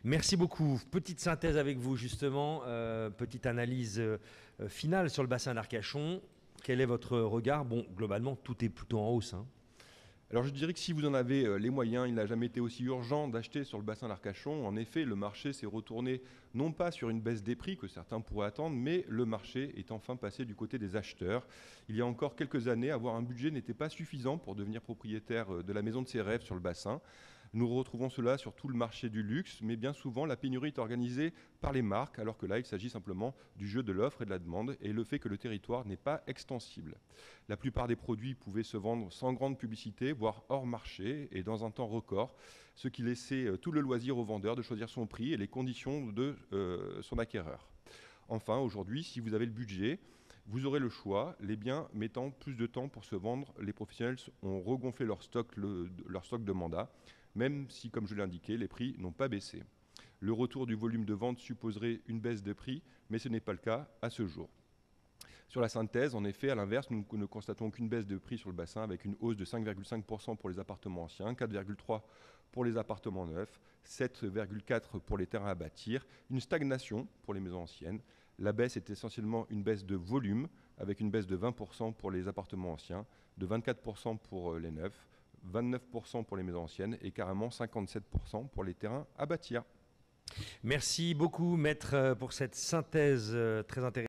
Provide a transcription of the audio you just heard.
Merci beaucoup. Petite synthèse avec vous justement, petite analyse finale sur le bassin d'Arcachon. Quel est votre regard? Bon, globalement, tout est plutôt en hausse, hein. Alors je dirais que si vous en avez les moyens, il n'a jamais été aussi urgent d'acheter sur le bassin d'Arcachon. En effet, le marché s'est retourné non pas sur une baisse des prix que certains pourraient attendre, mais le marché est enfin passé du côté des acheteurs. Il y a encore quelques années, avoir un budget n'était pas suffisant pour devenir propriétaire de la maison de ses rêves sur le bassin. Nous retrouvons cela sur tout le marché du luxe, mais bien souvent la pénurie est organisée par les marques, alors que là il s'agit simplement du jeu de l'offre et de la demande et le fait que le territoire n'est pas extensible. La plupart des produits pouvaient se vendre sans grande publicité, voire hors marché et dans un temps record, ce qui laissait tout le loisir au vendeur de choisir son prix et les conditions de son acquéreur. Enfin, aujourd'hui, si vous avez le budget, vous aurez le choix. Les biens mettant plus de temps pour se vendre, les professionnels ont regonflé leur stock de mandat, même si, comme je l'ai indiqué, les prix n'ont pas baissé. Le retour du volume de vente supposerait une baisse de prix, mais ce n'est pas le cas à ce jour. Sur la synthèse, en effet, à l'inverse, nous ne constatons qu'une baisse de prix sur le bassin avec une hausse de 5,5% pour les appartements anciens, 4,3% pour les appartements neufs, 7,4% pour les terrains à bâtir, une stagnation pour les maisons anciennes. La baisse est essentiellement une baisse de volume avec une baisse de 20% pour les appartements anciens, de 24% pour les neufs, 29% pour les maisons anciennes et carrément 57% pour les terrains à bâtir. Merci beaucoup, maître, pour cette synthèse très intéressante.